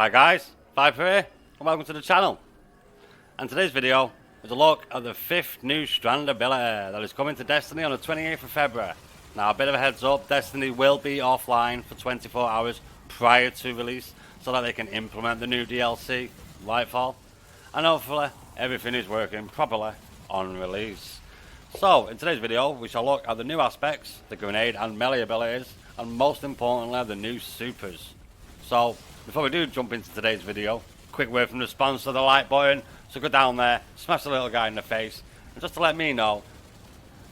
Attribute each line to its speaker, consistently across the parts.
Speaker 1: Hi guys, Viper here, and welcome to the channel. And today's video is a look at the 5th new Strand ability that is coming to Destiny on the 28th of February. Now a bit of a heads up, Destiny will be offline for 24 hours prior to release so that they can implement the new DLC, Lightfall, and hopefully everything is working properly on release. So in today's video we shall look at the new aspects, the grenade and melee abilities, and most importantly the new supers. So before we do jump into today's video, quick word from the sponsor, the like button. So go down there, smash the little guy in the face, and just to let me know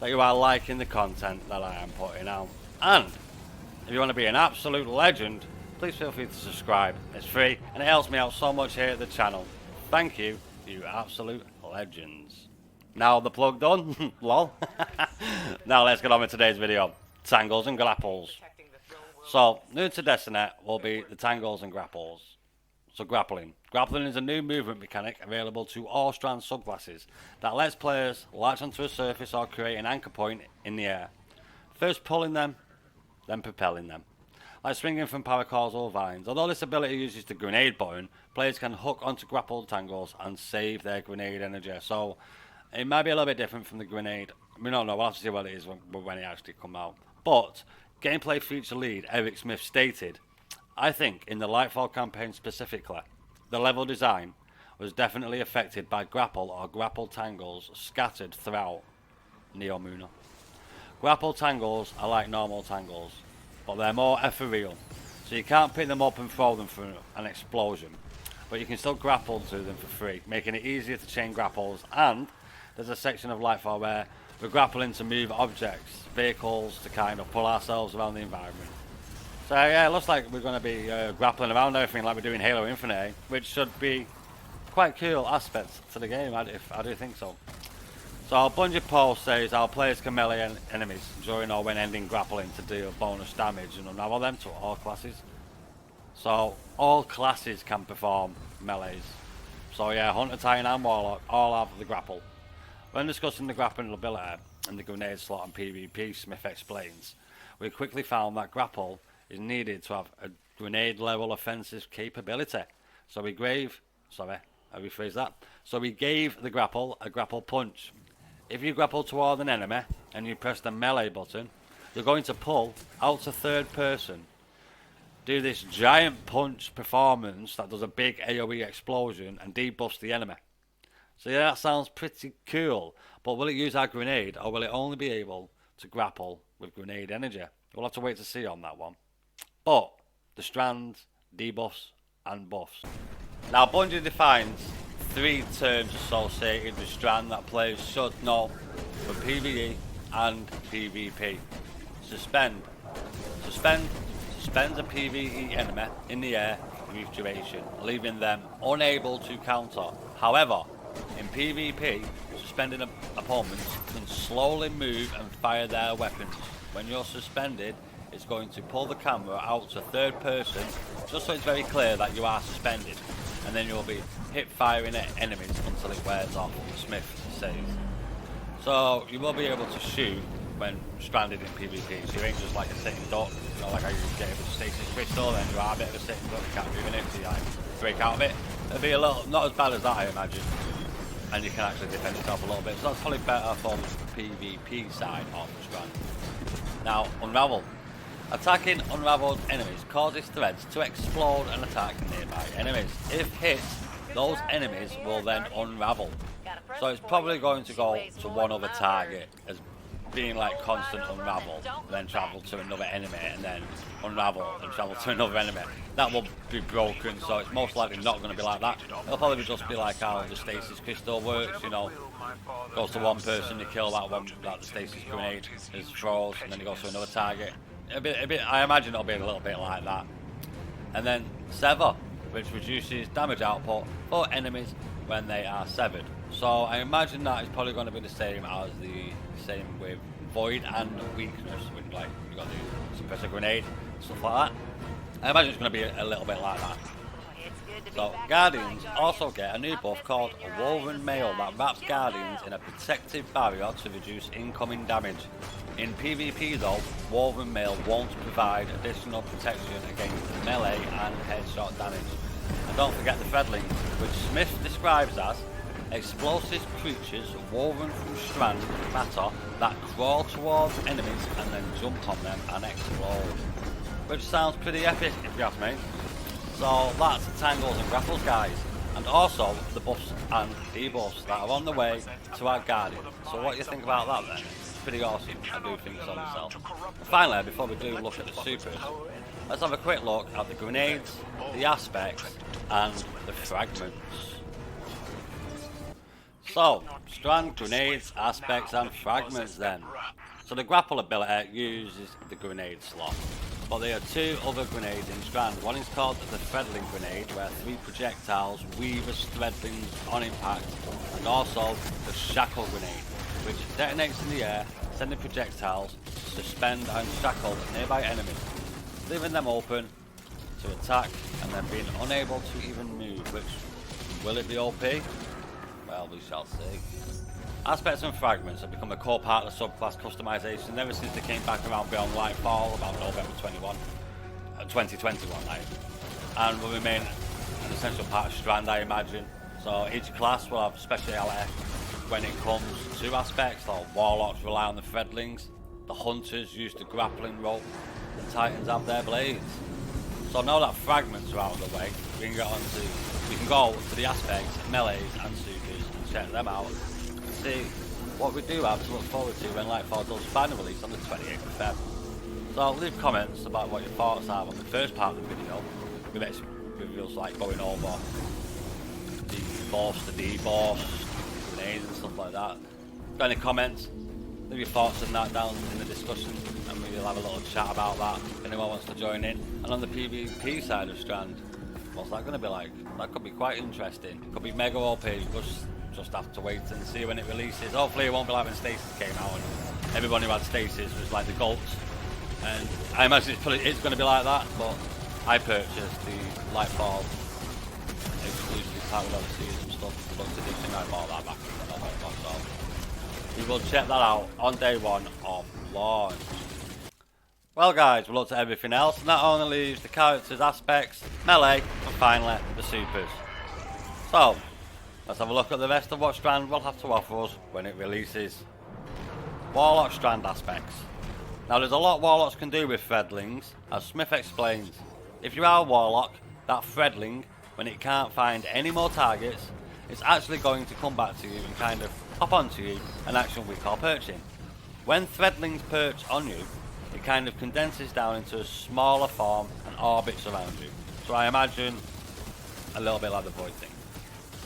Speaker 1: that you are liking the content that I am putting out. And if you want to be an absolute legend, please feel free to subscribe. It's free and it helps me out so much here at the channel. Thank you, you absolute legends. Now the plug done, lol. Now let's get on with today's video. Tangles and grapples. So, new to Destiny will be the tangles and grapples. So grappling. Grappling is a new movement mechanic available to all Strand subclasses that lets players latch onto a surface or create an anchor point in the air. First pulling them, then propelling them. Like swinging from paracors or vines. Although this ability uses the grenade button, players can hook onto grapple tangles and save their grenade energy. So, it might be a little bit different from the grenade. We don't know, we'll have to see what it is when it actually comes out. But gameplay feature lead Eric Smith stated, I think in the Lightfall campaign specifically, the level design was definitely affected by grapple or grapple tangles scattered throughout Neomuna. Grapple tangles are like normal tangles, but they're more ethereal, so you can't pick them up and throw them for an explosion, but you can still grapple to them for free, making it easier to chain grapples. And there's a section of Lightfall where we're grappling to move objects, vehicles, to kind of pull ourselves around the environment. So yeah, it looks like we're going to be grappling around everything like we do in Halo Infinite, which should be quite cool aspects to the game, I do think so. So Bungie post says our players can melee enemies during or when ending grappling to deal bonus damage and unravel them to all classes. So all classes can perform melees. So yeah, Hunter, Titan and Warlock all have the grapple. When discussing the grappling ability and the grenade slot on PvP, Smith explains, we quickly found that grapple is needed to have a grenade level offensive capability. So we gave the grapple a grapple punch. If you grapple toward an enemy and you press the melee button, you're going to pull out to third person. Do this giant punch performance that does a big AoE explosion and debuffs the enemy. So yeah, that sounds pretty cool, but will it use our grenade or will it only be able to grapple with grenade energy? We'll have to wait to see on that one. But the Strand, debuffs and buffs. Now Bungie defines 3 terms associated with Strand that players should know for PvE and PvP. Suspend. Suspends a PvE enemy in the air for brief duration, leaving them unable to counter. However, in PvP, suspended opponents can slowly move and fire their weapons. When you're suspended, it's going to pull the camera out to third person, just so it's very clear that you are suspended, and then you'll be hip firing at enemies until it wears off, Smith says. So you will be able to shoot when stranded in PvP, so you ain't just like a sitting duck, you know, like how you get with a stasis crystal, then you are a bit of a sitting duck, you can't move in it, so you like break out of it. It'll be a little, not as bad as that I imagine, and you can actually defend yourself a little bit, so that's probably better for the PvP side of Strand. Now, Unravel. Attacking unraveled enemies causes threads to explode and attack nearby enemies. If hit, those enemies will then unravel. So it's probably going to go to one other target as being like constant unravel, then travel to another enemy and then unravel and travel to another enemy. That will be broken, so it's most likely not going to be like that. It'll probably just be like how the stasis crystal works, you know, goes to one person, you kill that one, that the stasis grenade is throws, and then you go to another target. I imagine it'll be a little bit like that. And then Sever, which reduces damage output for enemies when they are severed. So I imagine that is probably going to be the same as the same with Void and Weakness, with like you got to suppress a grenade, stuff like that. I imagine it's going to be a little bit like that. So Guardians also get a new buff called a Woven Mail that wraps Guardians in a protective barrier to reduce incoming damage. In PvP though, Woven Mail won't provide additional protection against melee and headshot damage. don't forget the threadlings, which Smith describes as explosive creatures woven from strand matter that crawl towards enemies and then jump on them and explode. Which sounds pretty epic if you ask me. So that's Tangles and Grapples, guys. And also the Buffs and Debuffs that are on the way to our Guardian. So what do you think about that then? It's pretty awesome, I do think so myself. And finally, before we do look at the supers, let's have a quick look at the grenades, the aspects and the fragments. So, Strand, grenades, aspects and fragments then. So the grapple ability uses the grenade slot. But there are two other grenades in Strand. One is called the threadling grenade, where 3 projectiles weave as threadlings on impact, and also the shackle grenade, which detonates in the air, sending projectiles to suspend and shackle nearby enemies, leaving them open to attack and then being unable to even move. Which, will it be OP? Well, we shall see. Aspects and fragments have become a core part of the subclass customization ever since they came back around beyond Lightfall about November 2021, and will remain an essential part of Strand, I imagine. So each class will have speciality when it comes to aspects. Like warlocks rely on the threadlings, the hunters use the grappling rope, the titans have their blades. So now that fragments are out of the way, we can go to the aspects, melees and supers and check them out. See what we do have to look forward to when Lightfall does final release on the 28th of Feb. So leave comments about what your thoughts are on the first part of the video, with reveals like going over the buffs, the debuffs, grenades and stuff like that. Got any comments? Leave your thoughts on that down in the discussion and we'll have a little chat about that if anyone wants to join in. And on the PvP side of Strand, what's that going to be like? That could be quite interesting. Could be mega OP. Just have to wait and see when it releases. Hopefully it won't be like when Stasis came out and everyone who had Stasis was like the GOAT. And I imagine it's going to be like that, but I purchased the Lightfall exclusive pack with all the series and stuff, the Deluxe edition. I bought that back in November, so we will check that out on day 1 of launch. Well guys, we looked at everything else, and that only leaves the characters, aspects, melee, and finally the supers. So let's have a look at the rest of what Strand will have to offer us when it releases. Warlock Strand aspects. Now there's a lot Warlocks can do with threadlings, as Smith explains. If you are a Warlock, that threadling, when it can't find any more targets, it's actually going to come back to you and kind of hop onto you, an action we call perching. When threadlings perch on you, it kind of condenses down into a smaller form and orbits around you. So I imagine a little bit like the Void thing.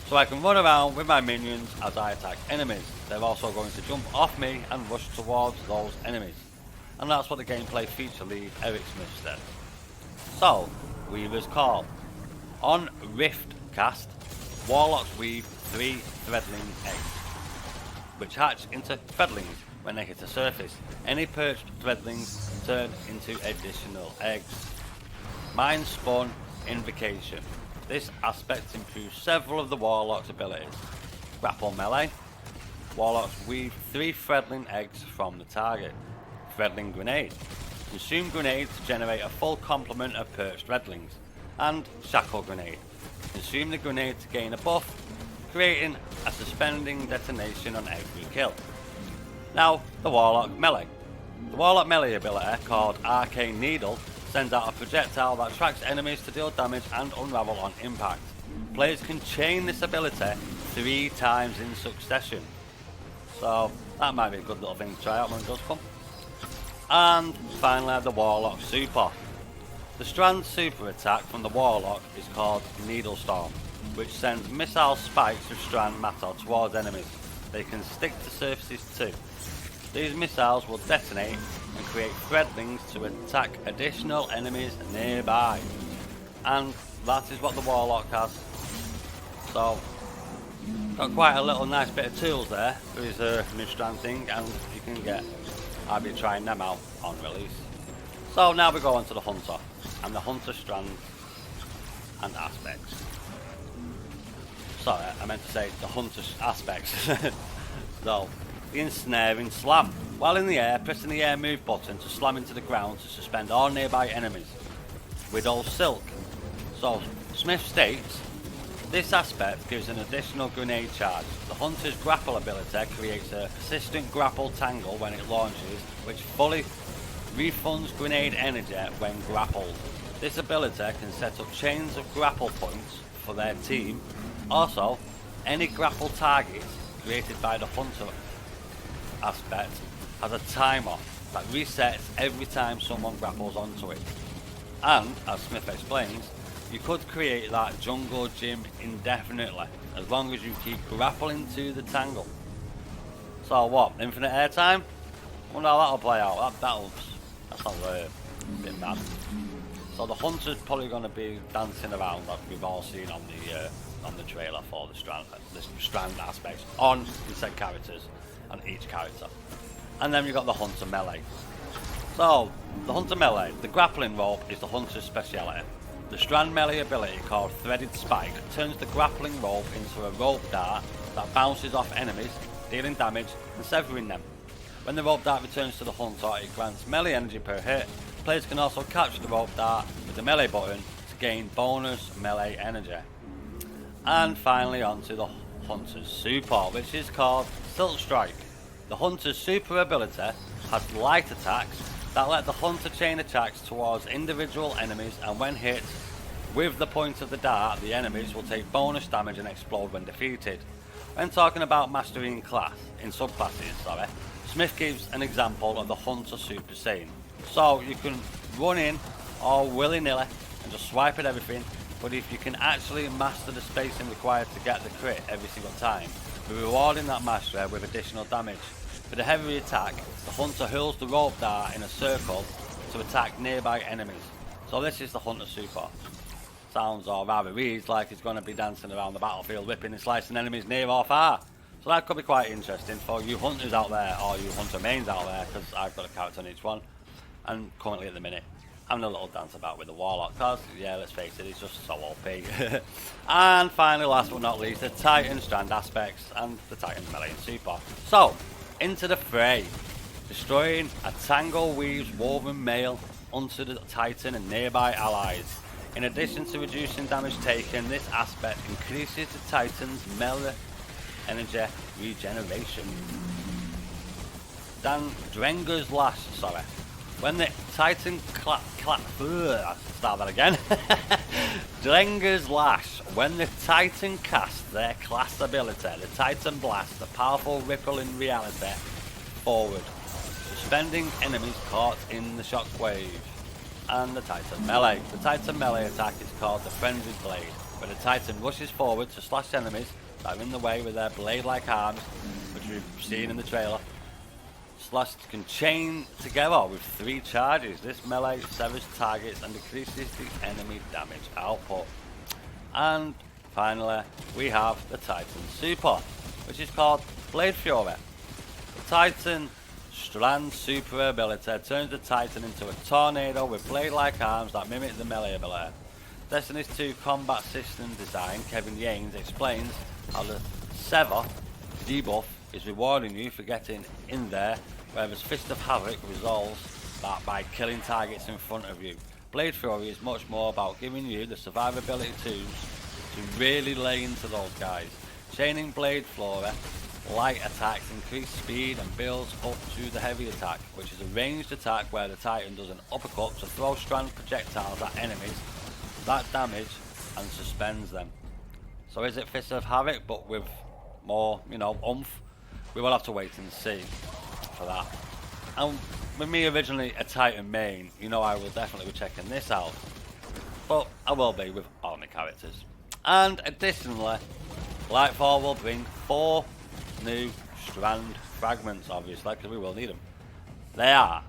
Speaker 1: So I can run around with my minions as I attack enemies. They're also going to jump off me and rush towards those enemies. And that's what the gameplay feature lead Eric Smith said. So, Weaver's Call. On Rift cast, Warlocks weave 3 threadling eggs, which hatch into threadlings when they hit the surface. Any perched threadlings turn into additional eggs. Mind Spun Invocation. This aspect improves several of the Warlock's abilities. Grapple melee. Warlocks weave 3 threadling eggs from the target. Threadling grenade. Consume grenade to generate a full complement of perched threadlings. And shackle grenade. Consume the grenade to gain a buff, creating a suspending detonation on every kill. Now, the Warlock melee. The Warlock melee ability, called Arcane Needle, sends out a projectile that tracks enemies to deal damage and unravel on impact. Players can chain this ability 3 times in succession. So that might be a good little thing to try out when it does come. And finally the Warlock Super. The Strand super attack from the Warlock is called Needle Storm, which sends missile spikes of Strand matter towards enemies. They can stick to surfaces too. These missiles will detonate and create threadlings to attack additional enemies nearby. And that is what the Warlock has. So, got quite a little nice bit of tools there for his new Strand thing, and you can get, I'll be trying them out on release. So now we go on to the Hunter, and the Hunter Strand and aspects. Sorry, I meant to say the Hunter aspects. So, the Ensnaring Slam. While in the air, pressing the air move button to slam into the ground to suspend all nearby enemies. Widow Silk. So,
Speaker 2: Smith states, this aspect gives an additional grenade charge. The Hunter's grapple ability creates a persistent grapple tangle when it launches, which fully refunds grenade energy when grappled. This ability can set up chains of grapple points for their team. Also, any grapple target created by the Hunter aspect has a timer that resets every time someone grapples onto it. And, as Smith explains, you could create that jungle gym indefinitely, as long as you keep grappling to the tangle. So what, infinite airtime? I wonder how that'll play out. That sounds a bit mad. So the Hunter's probably going to be dancing around like we've all seen on the trailer for the Strand aspects on the said characters, on each character. And then you've got the Hunter melee. So, the Hunter melee, the grappling rope is the Hunter's speciality. The Strand melee ability, called Threaded Spike, turns the grappling rope into a rope dart that bounces off enemies, dealing damage and severing them. When the rope dart returns to the Hunter, it grants melee energy per hit. Players can also capture the rope dart with the melee button to gain bonus melee energy. And finally onto the Hunter's super, which is called Silk Strike. The Hunter's super ability has light attacks that let the Hunter chain attacks towards individual enemies, and when hit with the point of the dart, the enemies will take bonus damage and explode when defeated. When talking about mastery in subclasses, Smith gives an example of the Hunter Super Saiyan. So you can run in all willy-nilly and just swipe at everything, but if you can actually master the spacing required to get the crit every single time, we're rewarding that mastery with additional damage. For the heavy attack, the Hunter hurls the rope dart in a circle to attack nearby enemies. So this is the Hunter Super. Sounds, or rather reads, like he's going to be dancing around the battlefield, whipping and slicing enemies near or far. So that could be quite interesting for you Hunters out there, or you Hunter mains out there, because I've got a character on each one. And currently at the minute, having a little dance about with the Warlock, because, yeah, let's face it, he's just so OP. And finally, last but not least, the Titan Strand aspects and the Titan melee and super. So, into the fray. Destroying a tangle weaves woven mail onto the Titan and nearby allies. In addition to reducing damage taken, this aspect increases the Titan's melee energy regeneration. Drenger's Lash, When the Titan start that again. Drenger's Lash. When the Titan casts their class ability, the Titan blasts a powerful ripple in reality forward, suspending enemies caught in the shockwave. And the Titan melee. The Titan melee attack is called the Frenzied Blade, where the Titan rushes forward to slash enemies that are in the way with their blade-like arms, which we've seen in the trailer. Slash can chain together with 3 charges. This melee severs targets and decreases the enemy damage output. And finally, we have the Titan Super, which is called Blade Fury. The Titan Strand Super ability turns the Titan into a tornado with blade-like arms that mimic the melee ability. Destiny's 2 combat system design, Kevin Yanes, explains how the Sever debuff is rewarding you for getting in there, whereas Fist of Havoc resolves that by killing targets in front of you. Blade Fury is much more about giving you the survivability tools to really lay into those guys. Chaining Blade Fury, light attacks increase speed and builds up to the heavy attack, which is a ranged attack where the Titan does an uppercut to throw strand projectiles at enemies that damage and suspends them. So is it Fist of Havoc but with more, oomph? We will have to wait and see for that. And with me originally a Titan main, I will definitely be checking this out. But I will be with all my characters. And additionally, Lightfall will bring 4 new Strand fragments, obviously, because we will need them. They are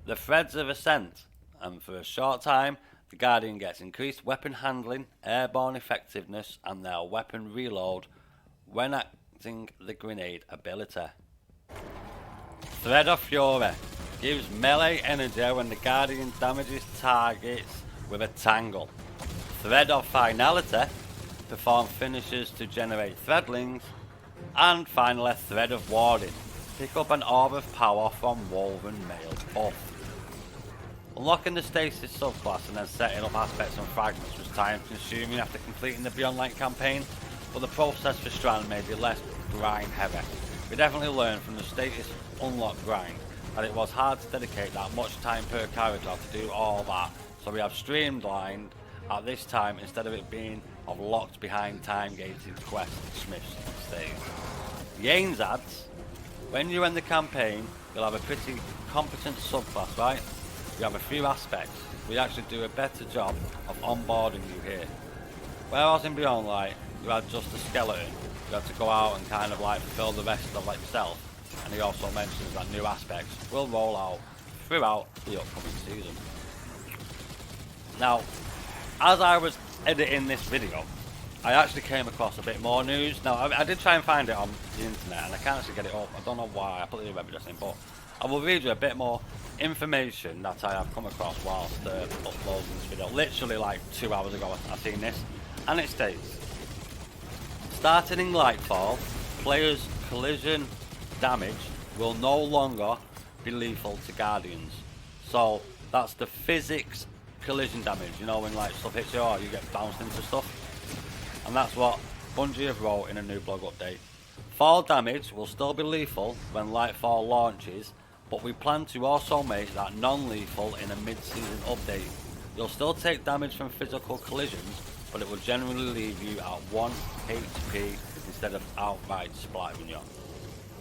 Speaker 2: the Threads of Ascent, and for a short time, the Guardian gets increased weapon handling, airborne effectiveness, and their weapon reload when acting the grenade ability. Thread of Fury gives melee energy when the Guardian damages targets with a tangle. Thread of Finality perform finishes to generate threadlings. And finally, Thread of Warding. Pick up an orb of power from woven mail buff. Unlocking the stasis subclass and then setting up aspects and fragments was time consuming after completing the Beyond Light campaign, but the process for Strand may be less grind heavy. We definitely learned from the status unlock grind that it was hard to dedicate that much time per character to do all that, so we have streamlined at this time instead of it being of locked behind time gated quests, smiths and stays. Yanes adds, when you end the campaign you'll have a pretty competent subclass, right? We have a few aspects. We actually do a better job of onboarding you here. Whereas in Beyond Light you had just a skeleton, you had to go out and kind of like fulfill the rest of like yourself. And he also mentions that new aspects will roll out throughout the upcoming season. Now, as I was editing this video, I actually came across a bit more news. Now, I did try and find it on the internet and I can't actually get it up. I don't know why, I put the web address in, but I will read you a bit more information that I have come across whilst uploading this video. Literally like 2 hours ago I seen this, and it states, starting in Lightfall, players' collision damage will no longer be lethal to Guardians. So that's the physics collision damage, you know, when like stuff hits you or you get bounced into stuff. And that's what Bungie have wrote in a new blog update. Fall damage will still be lethal when Lightfall launches, but we plan to also make that non-lethal in a mid-season update. You'll still take damage from physical collisions, but it will generally leave you at 1 HP instead of outright splattering you.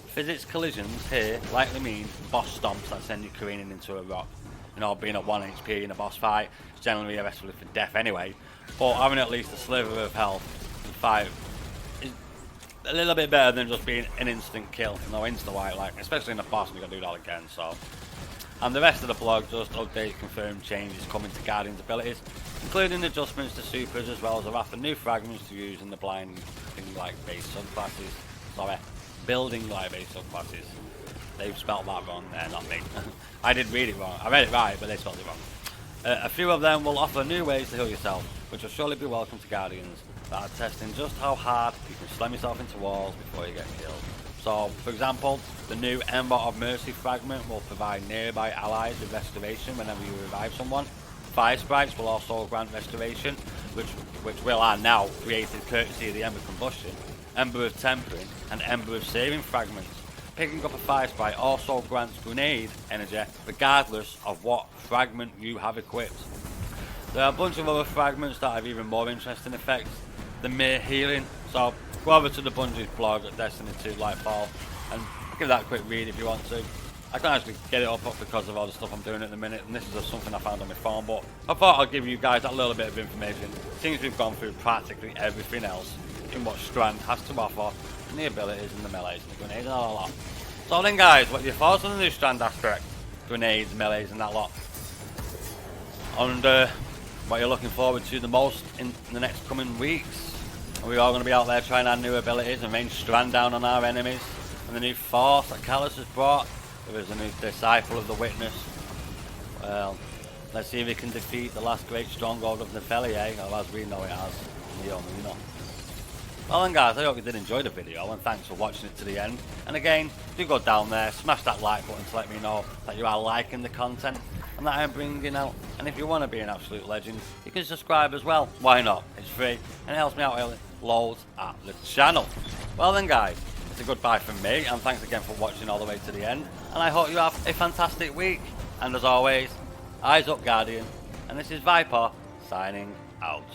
Speaker 2: Physics collisions here likely mean boss stomps that send you careening into a rock. You know, being at 1 HP in a boss fight is generally arrestable for death anyway, but having at least a sliver of health in fight is a little bit better than just being an instant kill, you know, insta-wipe, like, especially in a boss, and you're going to do that again, so. And the rest of the blog just update confirmed changes coming to Guardian's abilities, including adjustments to supers as well as a raft of new fragments to use in the blinding light based subclasses. Sorry, building light based subclasses. They've spelt that wrong there, not me. I did read it wrong. I read it right, but they spelled it wrong. A few of them will offer new ways to heal yourself, which will surely be welcome to Guardians that are testing just how hard you can slam yourself into walls before you get killed. So, for example, the new Ember of Mercy fragment will provide nearby allies with restoration whenever you revive someone. Fire sprites will also grant restoration, which will and now created courtesy of the Ember Combustion, Ember of Tempering, and Ember of Saving fragments. Picking up a fire sprite also grants grenade energy regardless of what fragment you have equipped. There are a bunch of other fragments that have even more interesting effects than mere healing, so go over to the Bungie blog at Destiny 2 Lightfall and give that a quick read if you want to. I can't actually get it up because of all the stuff I'm doing at the minute, and this is just something I found on my phone, but I thought I'd give you guys that little bit of information. Seems we've gone through practically everything else in what Strand has to offer, and the abilities and the melees and the grenades and all that lot. So then guys, what are your thoughts on the new Strand aspect? Grenades, melees and that lot? And what you're looking forward to the most in the next coming weeks? Are we all going to be out there trying our new abilities and rain Strand down on our enemies? And the new force that Callus has brought? There is a new disciple of the witness. Well, let's see if he can defeat the last great stronghold of Nefelier, or as we know it as, Yomino. Well then guys, I hope you did enjoy the video, and thanks for watching it to the end. And again, do go down there, smash that like button to let me know that you are liking the content and that I'm bringing out. And if you want to be an absolute legend, you can subscribe as well. Why not? It's free and it helps me out loads at the channel. Well then guys, it's a goodbye from me, and thanks again for watching all the way to the end. And I hope you have a fantastic week. And as always, eyes up Guardian, and this is Viper signing out.